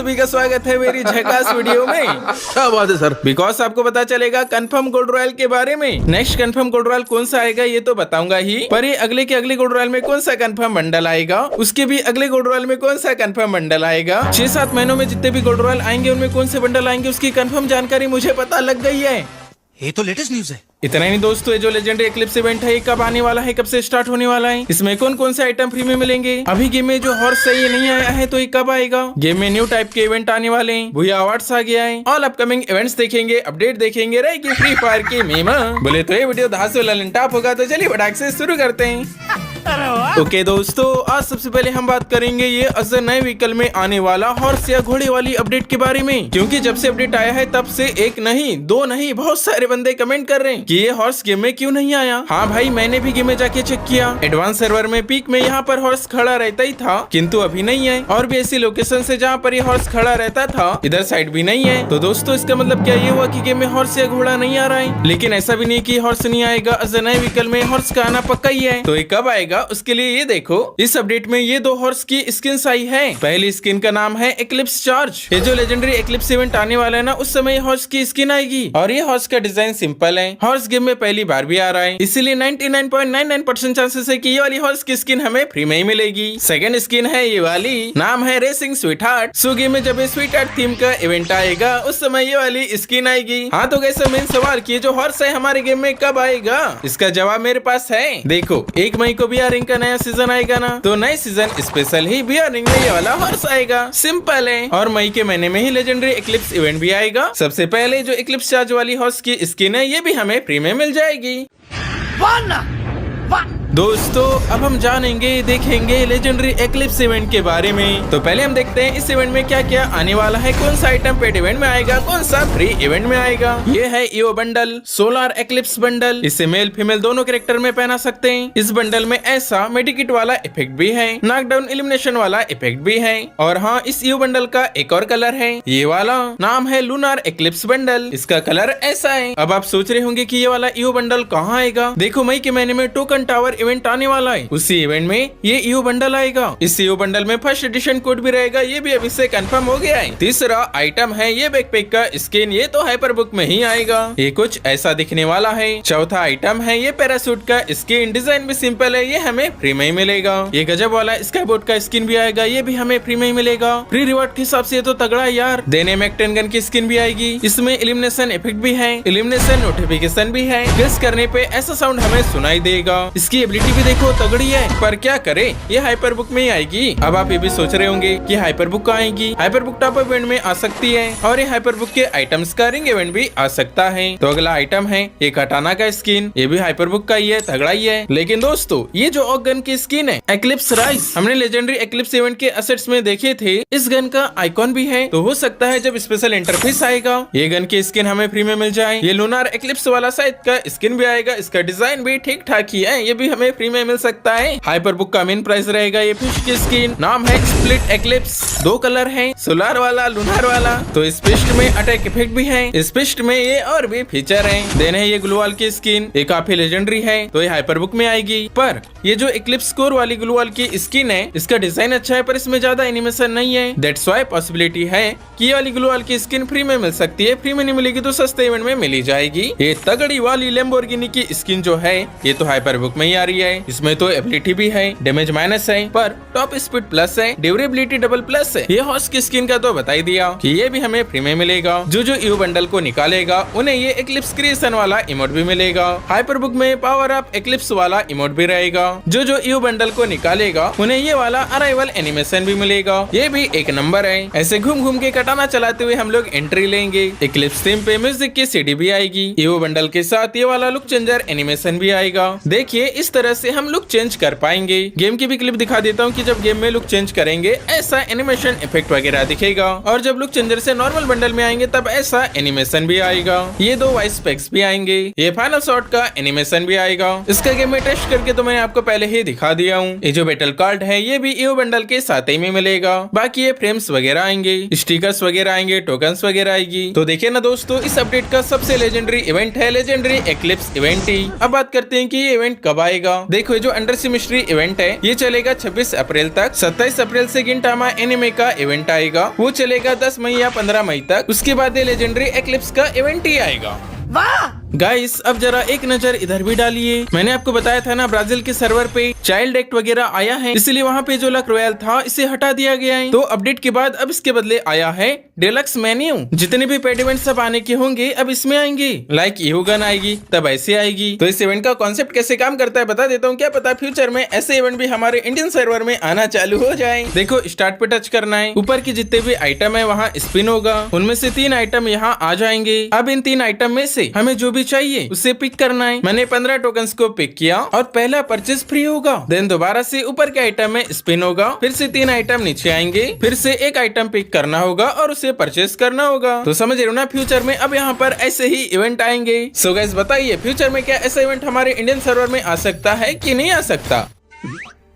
सभी का स्वागत है मेरी झकास वीडियो में। क्या बात है सर। बिकॉज आपको पता चलेगा कंफर्म गोल्ड रॉयल के बारे में। नेक्स्ट कंफर्म गोल्ड रॉयल कौन सा आएगा ये तो बताऊंगा ही, पर ये अगले के अगले गोल्ड रॉयल में कौन सा कंफर्म बंडल आएगा, उसके भी अगले गोल्ड रॉयल में कौन सा कंफर्म बंडल आएगा, 6-7 महीनों में जितने भी गोल्ड रॉयल आएंगे उनमें कौन से बंडल आएंगे, उसकी कंफर्म जानकारी मुझे पता लग गई है। ये तो लेटेस्ट न्यूज है। इतना ही नहीं दोस्तों, ये जो लेजेंडरी एक्लिप्स इवेंट है ये कब आने वाला है, कब से स्टार्ट होने वाला है, इसमें कौन कौन से आइटम फ्री में मिलेंगे, अभी गेम में जो हॉर्स है ये नहीं आया है तो ये कब आएगा, गेम में न्यू टाइप के इवेंट आने वाले हैं, भूया अवार्ड्स आ गया है, ऑल अपकमिंग इवेंट्स देखेंगे, अपडेट देखेंगे, रहेगी फ्री फायर की मीम। बोले तो ये वीडियो धांसू वाला लंटाप होगा, तो चलिए फटाक से शुरू करते हैं। ओके दोस्तों, आज सबसे पहले हम बात करेंगे ये अजर नए व्हीकल में आने वाला हॉर्स या घोड़े वाली अपडेट के बारे में, क्योंकि जब से अपडेट आया है तब से एक नहीं दो नहीं बहुत सारे बंदे कमेंट कर रहे हैं कि ये हॉर्स गेम में क्यों नहीं आया। हाँ भाई, मैंने भी गेम में जाके चेक किया, एडवांस सर्वर में पीक में यहाँ पर हॉर्स खड़ा रहता ही था, किंतु अभी नहीं है, और भी ऐसी लोकेशन से जहाँ पर ये हॉर्स खड़ा रहता था इधर साइड भी नहीं है। तो दोस्तों इसका मतलब क्या ये हुआ कि गेम में हॉर्स या घोड़ा नहीं आ रहा है, लेकिन ऐसा भी नहीं कि हॉर्स नहीं आएगा, अजर नए व्हीकल में हॉर्स का आना पक्का ही है। तो ये कब आएगा उसके लिए ये देखो, इस अपडेट में ये 2 हॉर्स की स्किन्स आई है। पहली स्किन का नाम है एक्लिप्स चार्ज। ये जो लेजेंडरी एक्लिप्स इवेंट आने वाला है ना, उस समय हॉर्स की स्किन आएगी, और ये हॉर्स का डिजाइन सिंपल है, हॉर्स गेम में पहली बार भी आ रहा है, इसीलिए 99.99% चांसेस है कि ये वाली हॉर्स की स्किन हमें फ्री में ही मिलेगी। सेकंड स्किन है ये वाली, नाम है रेसिंग स्वीट हार्ट। सो गेम में जब ये स्वीट हार्ट थीम का इवेंट आएगा उस समय ये वाली स्किन आएगी। हाँ तो कैसे मेन सवाल की जो हॉर्स है हमारे गेम में कब आएगा, इसका जवाब मेरे पास है। देखो 1 मई को BR रिंग का नया सीजन आएगा ना, तो नए सीजन स्पेशल ही BR रिंग में ये वाला हॉर्स आएगा, सिंपल है। और मई के महीने में ही लेजेंडरी एक्लिप्स इवेंट भी आएगा। सबसे पहले जो एक्लिप्स चार्ज वाली हॉर्स की स्किन है ये भी हमें फ्री में मिल जाएगी। दोस्तों अब हम जानेंगे देखेंगे लेजेंडरी एक्लिप्स इवेंट के बारे में। तो पहले हम देखते हैं इस इवेंट में क्या क्या आने वाला है, कौन सा आइटम पेड इवेंट में आएगा, कौन सा फ्री इवेंट में आएगा। ये है EO bundle, solar eclipse bundle, इसे मेल फीमेल दोनों कैरेक्टर में पहना सकते हैं। इस बंडल में ऐसा मेडिकिट वाला इफेक्ट भी है, नॉकडाउन एलिमिनेशन वाला इफेक्ट भी है, और हाँ इस ईओ बंडल का एक और कलर है, ये वाला नाम है लूनार एक्लिप्स बंडल, इसका कलर ऐसा है। अब आप सोच रहे होंगे कि ये वाला ईओ बंडल कहाँ आएगा। देखो मई के महीने में टोकन टावर इवेंट आने वाला है, उसी इवेंट में ये ईओ बंडल आएगा। इस ईओ बंडल में फर्स्ट एडिशन कोड भी रहेगा, ये भी अभी से कंफर्म हो गया है। तीसरा आइटम है ये बैकपैक का स्किन, ये तो हाइपर बुक में ही आएगा, ये कुछ ऐसा दिखने वाला है। चौथा आइटम है ये पैरासूट का स्किन, डिजाइन भी सिंपल है, ये हमें फ्री में ही मिलेगा। ये गजब वाला स्काई बोट का स्किन भी आएगा, ये भी हमें फ्री में ही मिलेगा। फ्री रिवॉर्ड के हिसाब से ये तो तगड़ा है यार। देने में टेन गन की स्किन भी आएगी, इसमें एलिमिनेशन इफेक्ट भी है, एलिमिनेशन नोटिफिकेशन भी है, गेस करने पे ऐसा साउंड हमें सुनाई देगा। इसकी एबिलिटी भी देखो तगड़ी है, पर क्या करे ये हाइपर बुक में ही आएगी। अब आप ये भी सोच रहे होंगे कि हाइपर बुक आएगी, हाइपर बुक टॉप इवेंट में आ सकती है, और ये हाइपर बुक के आइटम्स का रिंग इवेंट भी आ सकता है। तो अगला आइटम है ये कटाना का स्किन, ये भी हाइपर बुक का ही है, तगड़ा ही है। लेकिन दोस्तों ये जो ऑक गन की स्किन है एक्लिप्स राइज, हमने लेजेंडरी एक्लिप्स इवेंट के असेट्स में देखे थे, इस गन का आइकॉन भी है, तो हो सकता है जब स्पेशल इंटरफेस आएगा ये गन की स्किन हमें फ्री में मिल जाए। ये लूनार एक्लिप्स वाला साइड का स्किन भी आएगा, इसका डिजाइन भी ठीक ठाक ही है, ये भी हमें फ्री में मिल सकता है। हाइपर बुक का मेन प्राइस रहेगा ये फिश की स्किन, नाम है स्प्लिट एक्लिप्स, 2 कलर है, सोलर वाला लूनार वाला। तो इस फिस्ट में अटैक इफेक्ट भी है, इस फिस्ट में ये और भी फीचर है। देन है ये ग्लूवाल की स्किन, ये काफी लेजेंडरी है, तो ये हाइपर बुक में आएगी। पर ये जो एक्लिप्स कोर वाली ग्लूवाल की स्किन है इसका डिजाइन अच्छा है, पर इसमें ज्यादा एनिमेशन नहीं है, दैट्स व्हाई पॉसिबिलिटी है कि ये वाली ग्लूवाल की स्किन फ्री में मिल सकती है। फ्री में नहीं मिलेगी तो सस्ते इवेंट में मिली जाएगी। ये तगड़ी वाली लैम्बोर्गिनी की स्किन जो है ये तो हाइपर बुक में ही आ रही है, इसमें तो एबिलिटी भी है, डैमेज माइनस है, पर टॉप स्पीड प्लस है, ड्यूरेबिलिटी डबल प्लस है। ये हॉर्स की स्किन का तो बता ही दिया कि ये भी हमें फ्री में मिलेगा। जो ईओ बंडल को निकालेगा उन्हें ये एक्लिप्स क्रिएशन वाला इमोट भी मिलेगा। हाइपर बुक में पावर अप एक्लिप्स वाला इमोट भी रहेगा। जो ईओ बंडल को निकालेगा उन्हें ये वाला अराइवल एनिमेशन भी मिलेगा, ये भी एक नंबर है। ऐसे घूम घूम के कटाना चलाते हुए हम लोग एंट्री लेंगे। एक्लिप्स थीम पे म्यूजिक की सीडी भी आएगी, ईओ बंडल के साथ ये वाला लुक चेंजर एनिमेशन भी आएगा। देखिए इस तरह से हम लुक चेंज कर पाएंगे। गेम की भी क्लिप दिखा देता हूँ कि जब गेम में लुक चेंज करेंगे ऐसा एनिमेशन इफेक्ट वगैरह दिखेगा, और जब लुक चेंजर से नॉर्मल बंडल में आएंगे तब ऐसा एनिमेशन भी आएगा। ये 2 वॉइस पैक्स भी आएंगे, ये फाइनल शॉट का एनिमेशन भी आएगा। इसका गेम में टेस्ट करके तो मैंने आपको पहले ही दिखा दिया हूँ। ये जो बैटल कार्ड है ये भी ईओ बंडल के साथ ही में मिलेगा। बाकी ये फ्रेम्स वगैरह आएंगे, स्टिकर्स वगैरह आएंगे, टोकन्स वगैरह आएगी। तो देखिए ना दोस्तों, इस अपडेट का सबसे लेजेंडरी इवेंट है लेजेंडरी एक्लिप्स इवेंट ही। अब बात करते हैं कि ये इवेंट कब आएगा। आएगा। देखो ये जो अंडर सी मिस्ट्री इवेंट है ये चलेगा 26 अप्रैल तक। 27 अप्रैल से गिंटामा एनिमे का इवेंट आएगा, वो चलेगा 10 मई या 15 मई तक। उसके बाद ये लेजेंडरी एक्लिप्स का इवेंट ही आएगा। गाइस अब जरा एक नजर इधर भी डालिए। मैंने आपको बताया था ना ब्राजील के सर्वर पे चाइल्ड एक्ट वगैरह आया है, इसलिए वहाँ पे जो लक रॉयल था इसे हटा दिया गया है। तो अपडेट के बाद अब इसके बदले आया है डेलक्स मेन्यू। जितने भी पेड इवेंट सब आने के होंगे अब इसमें आएंगे। लाइक ईहो गन आएगी, तब ऐसे आएगी। तो इस इवेंट का कॉन्सेप्ट कैसे काम करता है बता देता हूँ। क्या पता फ्यूचर में ऐसे इवेंट भी हमारे इंडियन सर्वर में आना चालू हो जाए। देखो स्टार्ट पे टच करना है, ऊपर की जितने भी आइटम है वहाँ स्पिन होगा, उनमें से 3 आइटम यहाँ आ जाएंगे। अब इन 3 आइटम में से हमें जो भी चाहिए उसे पिक करना है। मैंने 15 टोकन्स को पिक किया और पहला परचेज फ्री होगा। देन दोबारा से ऊपर के आइटम में स्पिन होगा, फिर से 3 आइटम नीचे आएंगे, फिर से एक आइटम पिक करना होगा और उसे परचेज करना होगा। तो समझ रहे हो ना, फ्यूचर में अब यहाँ पर ऐसे ही इवेंट आएंगे। सो गाइस बताइए फ्यूचर में क्या ऐसा इवेंट हमारे इंडियन सर्वर में आ सकता है कि नहीं आ सकता।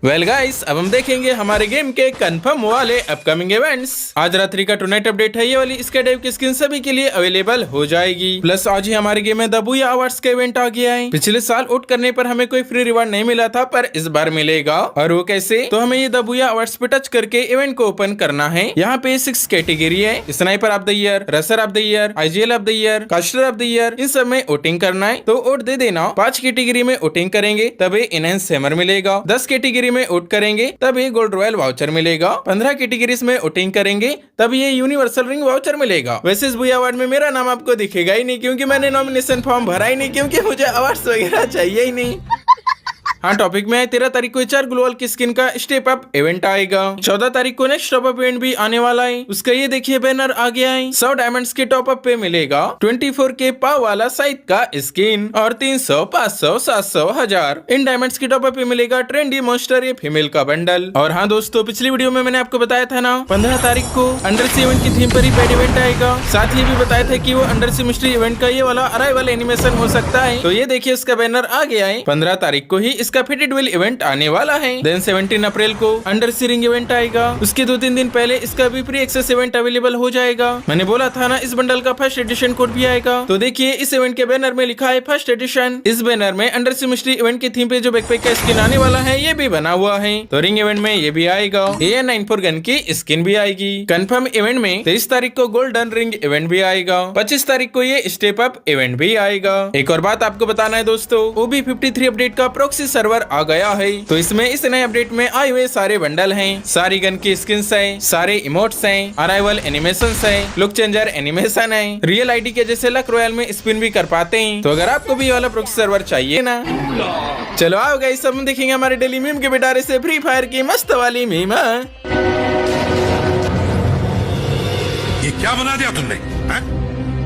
वेल गाइस अब हम देखेंगे हमारे गेम के कंफर्म वाले अपकमिंग इवेंट्स। आज रात्रि का टुनाइट अपडेट है ये वाली, इसके डेव की स्किन सभी के लिए अवेलेबल हो जाएगी। प्लस आज ही हमारे गेम में द बूया अवार्ड्स का इवेंट आ गया है। पिछले साल वोट करने पर हमें कोई फ्री रिवार्ड नहीं मिला था, पर इस बार मिलेगा। और वो कैसे, तो हमें ये द बूया अवार्ड्स पे टच करके इवेंट को ओपन करना है। यहाँ पे 6 कैटेगरी है, sniper of the year, rusher of the year, IGL of the year, caster of the year. इन सब में वोटिंग करना है, तो वोट दे देना। 5 कैटेगरी में वोटिंग करेंगे तब इनहेंस हैमर मिलेगा। 10 कैटेगरी में वोट करेंगे तब ये गोल्ड रॉयल वाउचर मिलेगा। 15 कैटेगरीज में वोटिंग करेंगे तब ये यूनिवर्सल रिंग वाउचर मिलेगा। वैसे इस बुया अवार्ड में मेरा नाम आपको दिखेगा ही नहीं, क्योंकि मैंने नॉमिनेशन फॉर्म भरा ही नहीं, क्योंकि मुझे अवार्ड्स वगैरह चाहिए ही नहीं। हाँ टॉपिक में है 13 तारीख को HR ग्लोबल की स्किन का स्टेप अप इवेंट आएगा। 14 तारीख को नेक्स्ट टॉप अप इवेंट भी आने वाला है। उसका ये देखिए बैनर आ गया है। 100 डायमंड्स के टॉप अप पे मिलेगा 24K पाव वाला साइज का स्किन और 300, 500, 700, 1000 इन डायमंड्स के टॉप अप पे मिलेगा ट्रेंडी मोस्टर ये फीमेल का बंडल। और हाँ दोस्तों पिछली वीडियो में मैंने आपको बताया था ना 15 तारीख को अंडर सी इवेंट की थीम पर ही पेड इवेंट आएगा। साथ ही भी बताया था कि वो अंडर सी मिस्ट्री इवेंट का ये वाला अराइवल एनिमेशन हो सकता है। तो ये देखिए उसका बैनर आ गया है। 15 तारीख को ही इसका फिटेड व्हील इवेंट आने वाला है। देन 17 अप्रैल को अंडर सी रिंग इवेंट आएगा। उसके 2-3 दिन पहले इसका भी प्री एक्सेस इवेंट अवेलेबल हो जाएगा। मैंने बोला था ना इस बंडल का फर्स्ट एडिशन कोड भी आएगा। तो देखिए इस इवेंट के बैनर में लिखा है फर्स्ट एडिशन। इस बैनर में अंडर सी मिस्ट्री इवेंट की थीम पे जो बैकपैक का स्किन आने वाला है ये भी बना हुआ है। तो रिंग इवेंट में ये भी आएगा। AN94 गन की स्किन भी आएगी। कंफर्म इवेंट में 23 तारीख को गोल्डन रिंग इवेंट भी आएगा। 25 तारीख को ये स्टेप अप इवेंट भी आएगा। एक और बात आपको बताना है दोस्तों, OB53 अपडेट का प्रॉक्सी सर्वर आ गया है। तो इसमें इस नए अपडेट में आए हुए सारे बंडल हैं, सारी गन की स्किन्स हैं, सारे इमोट्स हैं, अराइवल एनिमेशंस हैं, लुक चेंजर एनिमेशन है, रियल आईडी के जैसे लक रॉयल में स्पिन भी कर पाते हैं। तो अगर आपको भी वाला प्रॉक्सी सर्वर चाहिए ना, चलो आओ गाइस सब हम देखेंगे हमारे डेली मीम के पिटारे से फ्री फायर की मस्त वाली मीम। ये क्या बना दिया तुमने?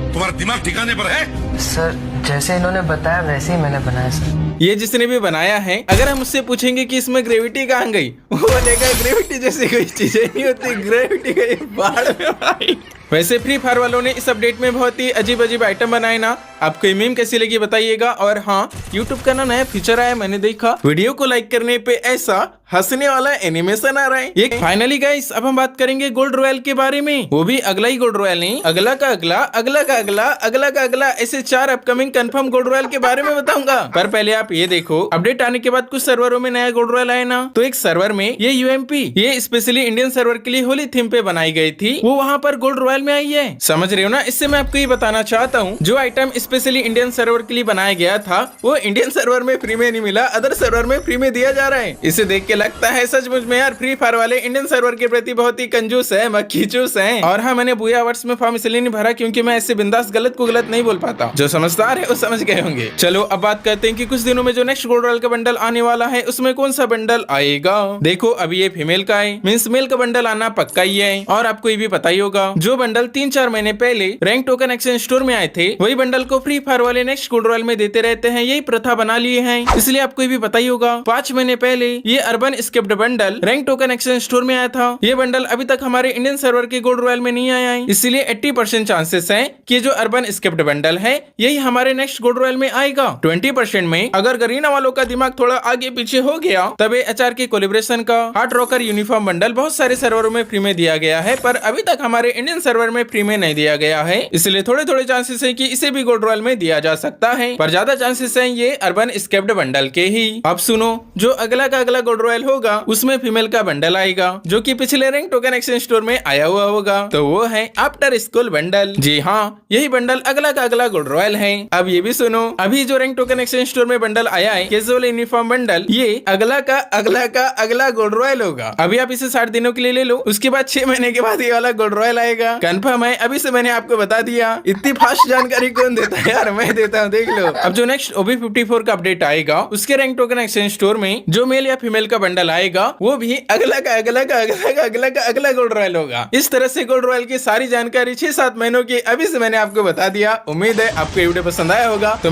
तुम्हारा दिमाग ठिकाने पर है? सर जैसे इन्होंने बताया वैसे ही मैंने बनाया सर। ये जिसने भी बनाया है अगर हम उससे पूछेंगे कि इसमें ग्रेविटी कहाँ गई, वो बोलेगा ग्रेविटी जैसी कोई चीजें नहीं होती, ग्रेविटी गई बाढ़ में भाई। वैसे फ्री फायर वालों ने इस अपडेट में बहुत ही अजीब अजीब आइटम बनाए ना। आपको ये मीम कैसी लगी बताइएगा। और हाँ यूट्यूब का ना नया फीचर आया मैंने देखा, वीडियो को लाइक करने पे ऐसा हंसने वाला एनिमेशन आ रहा है। ये फाइनली गाइस अब हम बात करेंगे गोल्ड रॉयल के बारे में, वो भी अगला ही गोल्ड रॉयल नहीं, अगला का अगला, अगला का अगला, अगला का अगला, ऐसे 4 अपकमिंग कंफर्म गोल्ड रॉयल के बारे में बताऊंगा। पर पहले आप ये देखो अपडेट आने के बाद कुछ सर्वरों में नया गोल्ड रॉयल आया ना। तो एक सर्वर में ये UMP ये स्पेशली इंडियन सर्वर के लिए होली थीम पे बनाई गई थी, वो वहाँ पर गोल्ड रॉयल में आई है। समझ रहे हो ना। इससे मैं आपको ये बताना चाहता हूँ जो आइटम स्पेशली इंडियन सर्वर के लिए बनाया गया था वो इंडियन सर्वर में फ्री में नहीं मिला, अदर सर्वर में फ्री में दिया जा रहा है। इसे देख के लगता है सचमुच में यार फ्री फायर वाले इंडियन सर्वर के प्रति बहुत ही कंजूस है, मक्खी चूस है। और हाँ मैंने बुया अवार्ड्स में फॉर्म इसलिए नहीं भरा क्योंकि मैं ऐसे बिंदास गलत को गलत नहीं बोल पाता। जो समझदार है वो समझ गए होंगे। चलो अब बात करते हैं कि कुछ दिनों में जो नेक्स्ट गोल्ड रॉयल का बंडल आने वाला है उसमें कौन सा बंडल आएगा। देखो अभी ये फीमेल का है, मींस मेल का बंडल आना पक्का ही है। और आपको ये भी पता ही होगा जो बंडल 3-4 महीने पहले रैंक टोकन एक्सचेंज स्टोर में आए थे वही बंडल को फ्री फायर वाले नेक्स्ट गोल्ड रॉयल में देते रहते हैं, यही प्रथा बना लिए हैं। इसलिए आपको ये भी पता ही होगा 5 महीने पहले ये urban escaped bundle rank token exchange store में आया था। ये बंडल अभी तक हमारे इंडियन सर्वर के गोल्ड रॉयल में नहीं आया है, इसलिए 80% चांसेस है कि जो अर्बन स्केप्ड बंडल है यही हमारे नेक्स्ट गोल्ड रॉयल में आएगा। 20% में अगर गरीना वालों का दिमाग थोड़ा आगे पीछे हो गया तब HR के कोलैबोरेशन का हार्ट रॉकर यूनिफॉर्म बंडल बहुत सारे सर्वरों में फ्री में दिया गया है, पर अभी तक हमारे इंडियन सर्वर सर्वर में फ्री में नहीं दिया गया है, इसलिए थोड़े थोड़े चांसेस है कि इसे भी गोल्ड रॉयल में दिया जा सकता है, पर ज्यादा चांसेस है ये अर्बन स्केप्ड बंडल के ही। अब सुनो, जो अगला का अगला गोल्ड रॉयल होगा उसमें फीमेल का बंडल आएगा जो कि पिछले रैंक टोकन एक्सचेंज स्टोर में आया हुआ होगा, तो वो है आफ्टर स्कूल बंडल। जी हाँ, यही बंडल अगला का अगला गोल्ड रॉयल है। अब ये भी सुनो, अभी जो रैंक टोकन एक्सचेंज स्टोर में बंडल आया है कैजुअल यूनिफॉर्म बंडल, ये अगला का अगला गोल्ड रॉयल होगा। अभी आप इसे 60 दिनों के लिए ले लो, उसके बाद 6 महीने के बाद ये वाला गोल्ड रॉयल आएगा, कंफर्म है। अभी से मैंने आपको बता दिया, इतनी फास्ट जानकारी कौन देता है यार, मैं देता हूँ, देख लो। अब जो नेक्स्ट OB54 का अपडेट आएगा उसके रैंक टोकन एक्सचेंज स्टोर में जो मेल या फीमेल का बंडल आएगा वो भी अगला का अगला गोल्ड रॉयल होगा। इस तरह से गोल्ड रॉयल की सारी जानकारी 6-7 महीनों की अभी से मैंने आपको बता दिया। उम्मीद है आपको ये वीडियो पसंद आया होगा। तो